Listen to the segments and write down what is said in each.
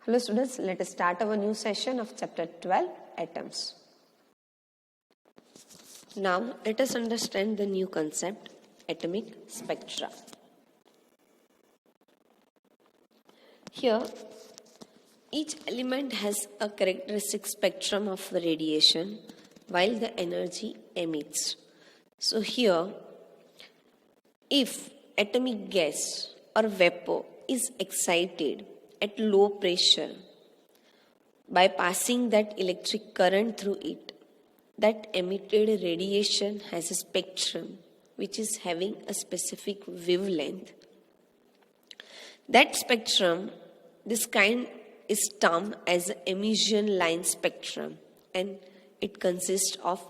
Hello students, let us start our new session of chapter 12, atoms. Now let us understand the new concept, atomic spectra. Here, each element has a characteristic spectrum of radiation while the energy emits. So here, if atomic gas or vapor is excited at low pressure by passing that electric current through it, that emitted radiation has a spectrum which is having a specific wavelength. That spectrum, this kind is termed as emission line spectrum, and it consists of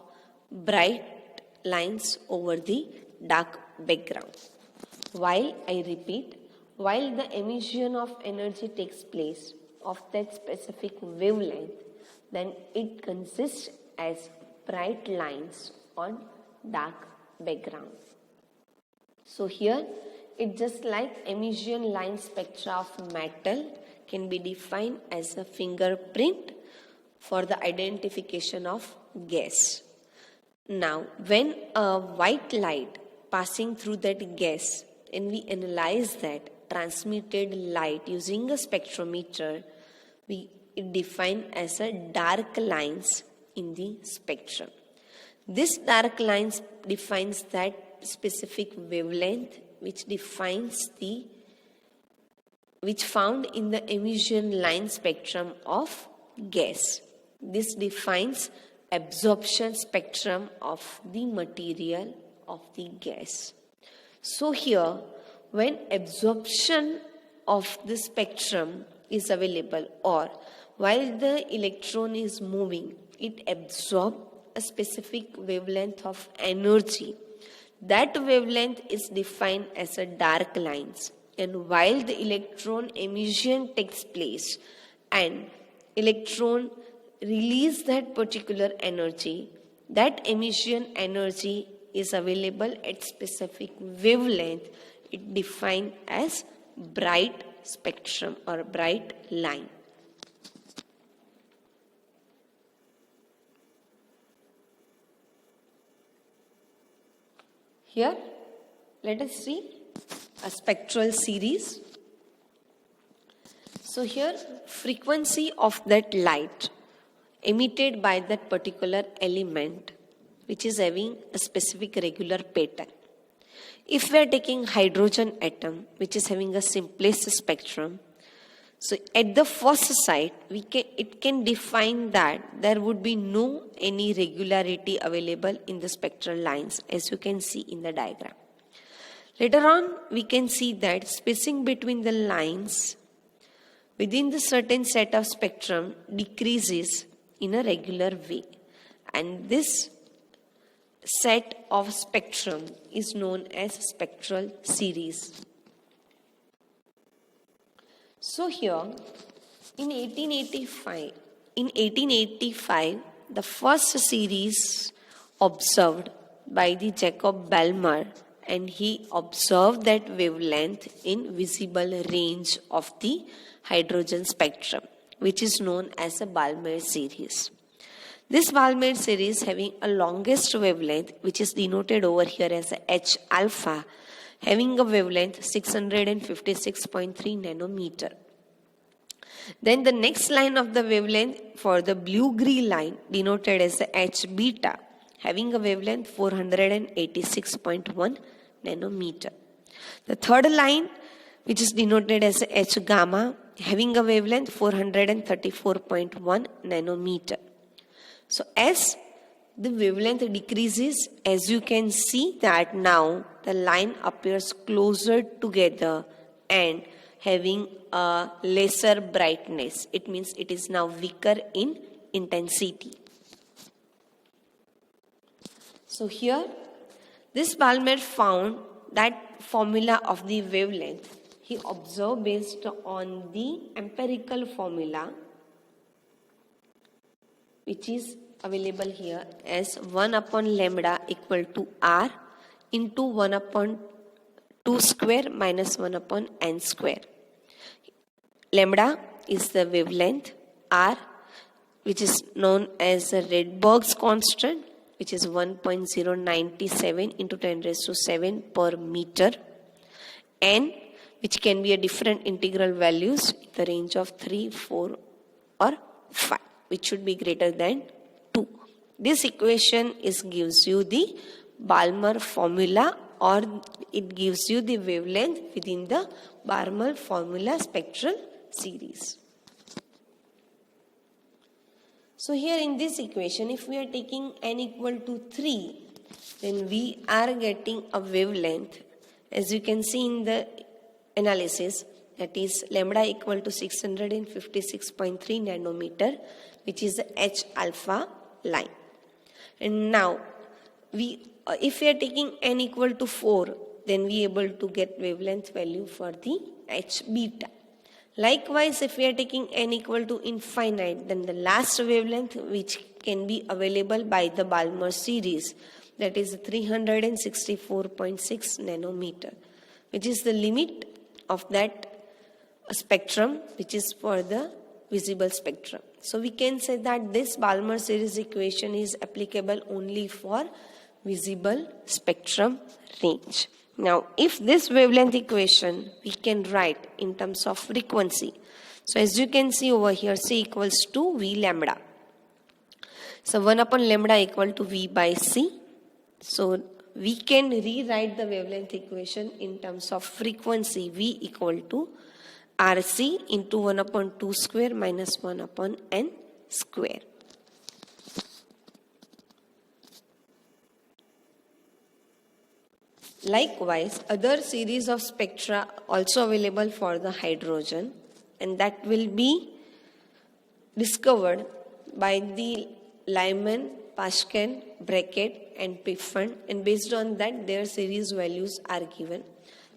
bright lines over the dark background. While I repeat, while the emission of energy takes place of that specific wavelength, then it consists as bright lines on dark background. So here, it's just like emission line spectra of metal can be defined as a fingerprint for the identification of gas. Now, when a white light passing through that gas, and we analyze that transmitted light using a spectrometer, we define as a dark lines in the spectrum. This dark lines defines that specific wavelength which found in the emission line spectrum of gas. This defines absorption spectrum of the material of the gas. So here, when absorption of the spectrum is available, or while the electron is moving, it absorbs a specific wavelength of energy. That wavelength is defined as a dark lines. And while the electron emission takes place and electron release that particular energy, that emission energy is available at specific wavelength. It defined as bright spectrum or bright line. Here, let us see a spectral series. So here, frequency of that light emitted by that particular element which is having a specific regular pattern. If we are taking hydrogen atom, which is having a simplest spectrum, so at the first sight, it can define that there would be no any regularity available in the spectral lines, as you can see in the diagram. Later on, we can see that spacing between the lines within the certain set of spectrum decreases in a regular way, and this set of spectrum is known as spectral series. So here, in 1885, the first series observed by the Jacob Balmer, and he observed that wavelength in visible range of the hydrogen spectrum, which is known as a Balmer series. This Balmer series having a longest wavelength, which is denoted over here as H alpha, having a wavelength 656.3 nanometer. Then the next line of the wavelength for the blue-green line denoted as H beta, having a wavelength 486.1 nanometer. The third line, which is denoted as H gamma, having a wavelength 434.1 nanometer. So as the wavelength decreases, as you can see that now the line appears closer together and having a lesser brightness. It means it is now weaker in intensity. So here, this Balmer found that formula of the wavelength. He observed based on the empirical formula, which is available here as 1 upon lambda equal to R into 1 upon 2 square minus 1 upon n square. Lambda is the wavelength R, which is known as the Rydberg's constant, which is 1.097 into 10 raised to 7 per meter. N, which can be a different integral values in the range of 3, 4 or 5, which should be greater than 2. This equation gives you the Balmer formula, or it gives you the wavelength within the Balmer formula spectral series. So here in this equation, if we are taking n equal to 3, then we are getting a wavelength, as you can see in the analysis, that is lambda equal to 656.3 nanometer, which is the H alpha line. And now, if we are taking n equal to 4, then we are able to get wavelength value for the H beta. Likewise, if we are taking n equal to infinite, then the last wavelength which can be available by the Balmer series, that is 364.6 nanometer, which is the limit of that spectrum, which is for the visible spectrum. So we can say that this Balmer series equation is applicable only for visible spectrum range. Now, if this wavelength equation we can write in terms of frequency. So as you can see over here, C equals to V lambda. So 1 upon lambda equal to V by C. So we can rewrite the wavelength equation in terms of frequency V equal to RC into 1 upon 2 square minus 1 upon N square. Likewise, other series of spectra also available for the hydrogen, and that will be discovered by the Lyman, Paschen, Brackett and Piffin, and based on that their series values are given.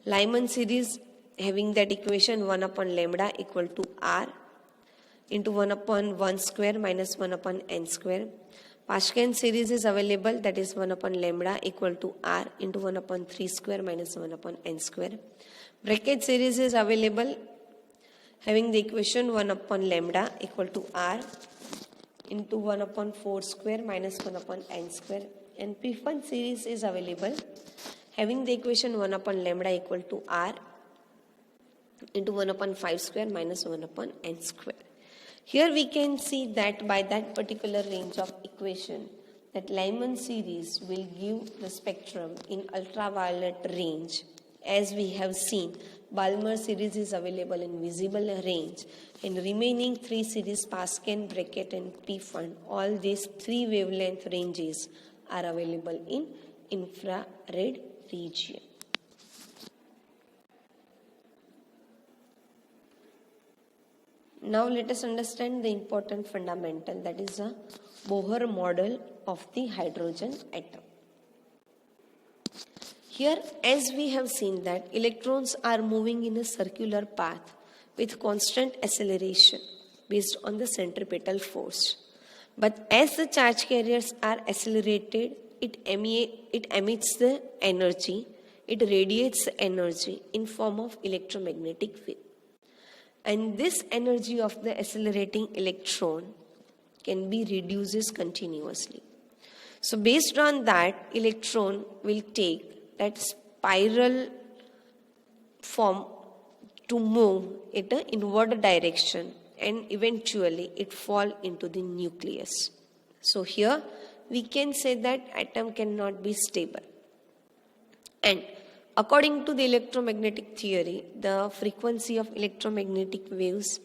Lyman series having that equation 1 upon lambda equal to R into 1 upon 1 square minus 1 upon N square. Paschen series is available, that is 1 upon lambda equal to R into 1 upon 3 square minus 1 upon N square. Brackett series is available having the equation 1 upon lambda equal to R into 1 upon 4 square minus 1 upon N square. And Piffin series is available having the equation 1 upon lambda equal to R into 1 upon 5 square minus 1 upon N square. Here we can see that by that particular range of equation, that Lyman series will give the spectrum in ultraviolet range. As we have seen, Balmer series is available in visible range, and remaining 3 series, Paschen, Brackett and Piffin, all these 3 wavelength ranges are available in infrared region. Now let us understand the important fundamental, that is a Bohr model of the hydrogen atom. Here, as we have seen that electrons are moving in a circular path with constant acceleration based on the centripetal force. But as the charge carriers are accelerated, it emits the energy, it radiates the energy in form of electromagnetic wave. And this energy of the accelerating electron can be reduced continuously. So based on that, electron will take that spiral form to move in an inward direction, and eventually it fall into the nucleus. So here we can say that atom cannot be stable. And according to the electromagnetic theory, the frequency of electromagnetic waves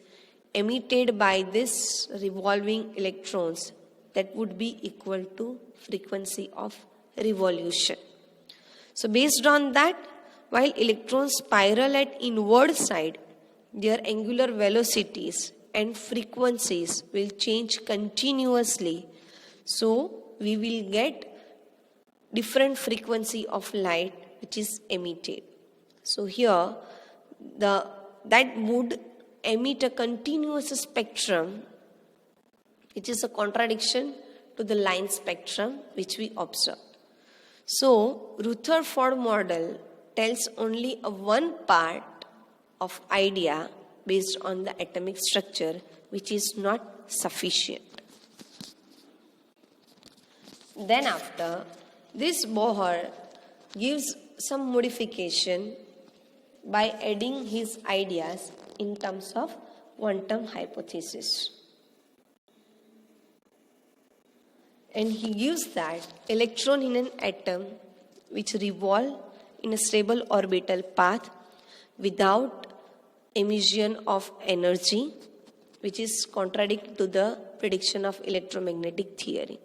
emitted by this revolving electrons, that would be equal to frequency of revolution. So based on that, while electrons spiral at inward side, their angular velocities and frequencies will change continuously. So we will get different frequency of light which is emitted. So here that would emit a continuous spectrum, which is a contradiction to the line spectrum which we observe. So Rutherford model tells only a one part of idea, based on the atomic structure, which is not sufficient. Then after this, Bohr gives some modification by adding his ideas in terms of quantum hypothesis. And he gives that electron in an atom which revolve in a stable orbital path without emission of energy, which is contradict to the prediction of electromagnetic theory.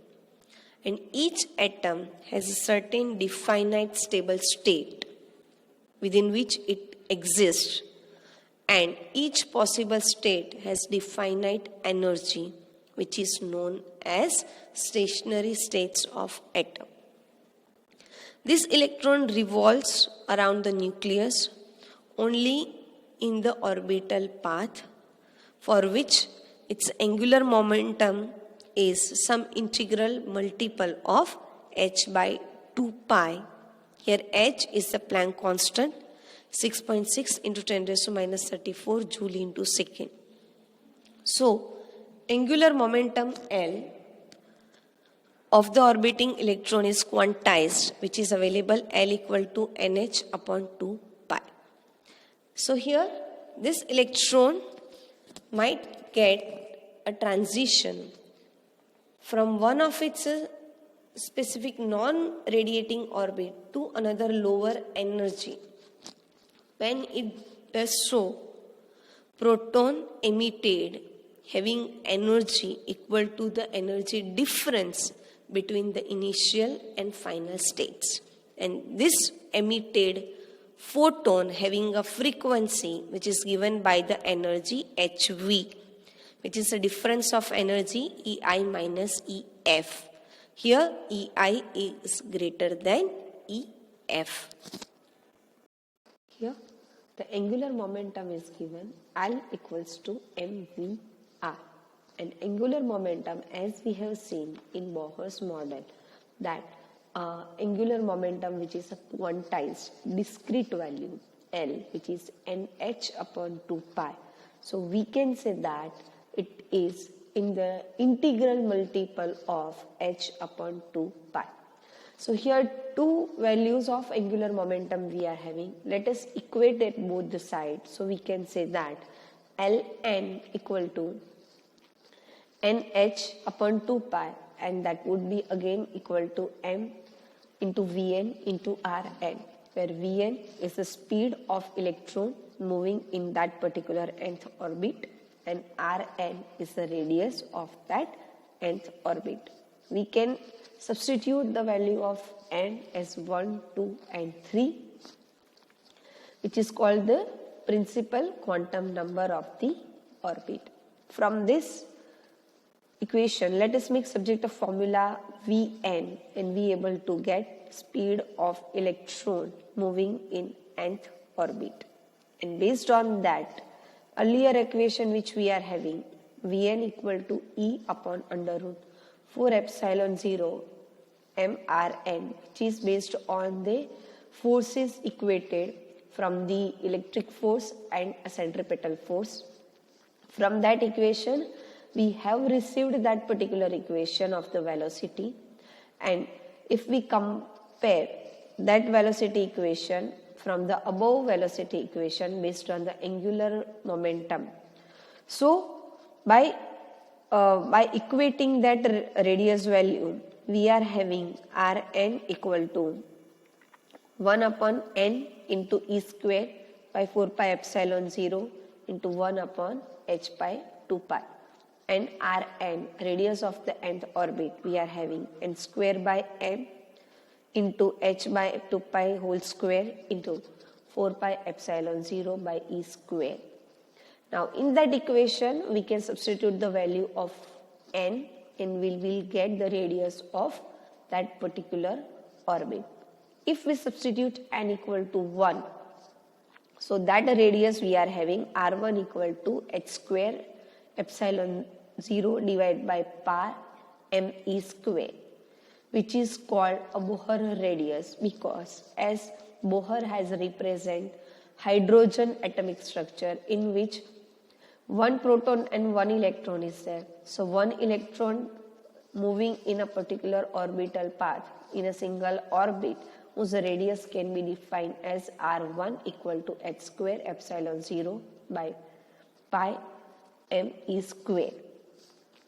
And each atom has a certain definite stable state within which it exists, and each possible state has definite energy, which is known as stationary states of atom. This electron revolves around the nucleus only in the orbital path, for which its angular momentum is some integral multiple of h by 2 pi. Here h is the Planck constant, 6.6 into 10 raised to minus 34 joule into second. So, angular momentum L of the orbiting electron is quantized, which is available L equal to nh upon 2 pi. So here, this electron might get a transition from one of its specific non-radiating orbit to another lower energy. When it does so, proton emitted having energy equal to the energy difference between the initial and final states. And this emitted photon having a frequency which is given by the energy hv, which is the difference of energy EI minus EF. Here EI is greater than EF. Here the angular momentum is given L equals to mv r. And angular momentum, as we have seen in Bohr's model, that angular momentum which is a quantized discrete value L, which is nh upon 2 pi. So we can say that it is in the integral multiple of h upon 2 pi. So here two values of angular momentum we are having. Let us equate it both the sides. So we can say that Ln equal to nh upon 2 pi, and that would be again equal to m into Vn into Rn, where Vn is the speed of electron moving in that particular nth orbit, and Rn is the radius of that nth orbit. We can substitute the value of n as 1, 2 and 3, which is called the principal quantum number of the orbit. From this equation, let us make subject of formula Vn and be able to get speed of electron moving in nth orbit. And based on that, earlier equation which we are having, Vn equal to E upon under root 4 epsilon 0 mRn, which is based on the forces equated from the electric force and a centripetal force. From that equation, we have received that particular equation of the velocity, and if we compare that velocity equation from the above velocity equation based on the angular momentum, so by equating that radius value, we are having Rn equal to 1 upon n into E square by 4 pi epsilon 0 into 1 upon h by 2 pi. And Rn, radius of the nth orbit, we are having n square by m into h by 2 pi whole square into 4 pi epsilon 0 by E square. Now in that equation, we can substitute the value of n and we will get the radius of that particular orbit. If we substitute n equal to 1, so that radius we are having R1 equal to h square epsilon 0 divided by pi m E square, which is called a Bohr radius, because as Bohr has represent hydrogen atomic structure in which one proton and one electron is there. So one electron moving in a particular orbital path in a single orbit whose radius can be defined as r1 equal to h square epsilon 0 by pi m e square,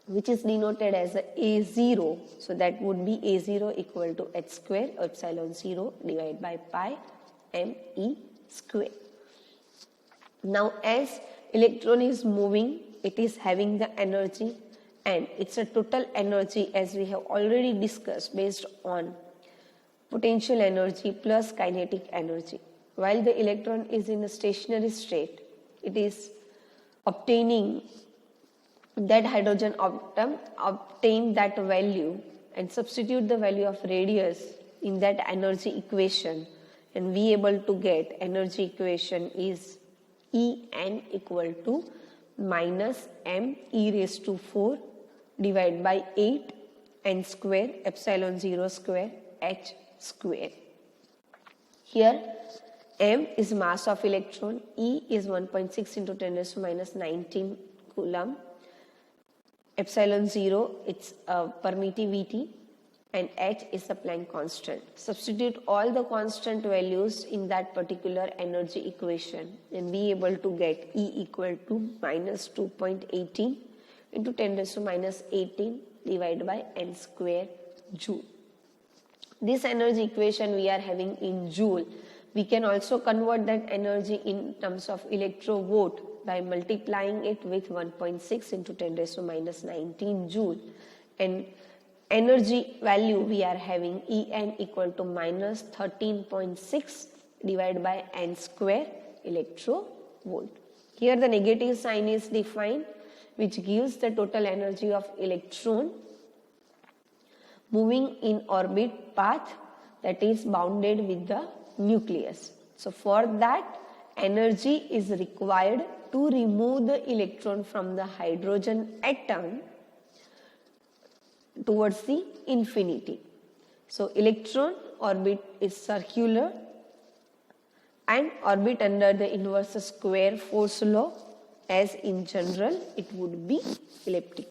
which is denoted as a0. So that would be a0 equal to h square epsilon 0 divided by pi m e square. Now as electron is moving, it is having the energy, and it's a total energy as we have already discussed based on potential energy plus kinetic energy. While the electron is in a stationary state, it is obtaining that hydrogen atom, obtain that value and substitute the value of radius in that energy equation, and we able to get energy equation is En equal to minus m e raised to 4 divided by 8 n square epsilon 0 square h square. Here m is mass of electron, E is 1.6 into 10 raised to minus 19 coulomb, epsilon 0 it's permittivity, and h is the Planck constant. Substitute all the constant values in that particular energy equation and be able to get E equal to minus 2.18 into 10 raised to minus 18 divided by n square joule. This energy equation we are having in joule. We can also convert that energy in terms of electrovolt by multiplying it with 1.6 into 10 raised to minus 19 joule, and energy value we are having En equal to minus 13.6 divided by n square electrovolt. Here the negative sign is defined, which gives the total energy of electron moving in orbit path that is bounded with the nucleus. So for that, energy is required to remove the electron from the hydrogen atom towards the infinity. So electron orbit is circular and orbit under the inverse square force law, as in general it would be elliptic.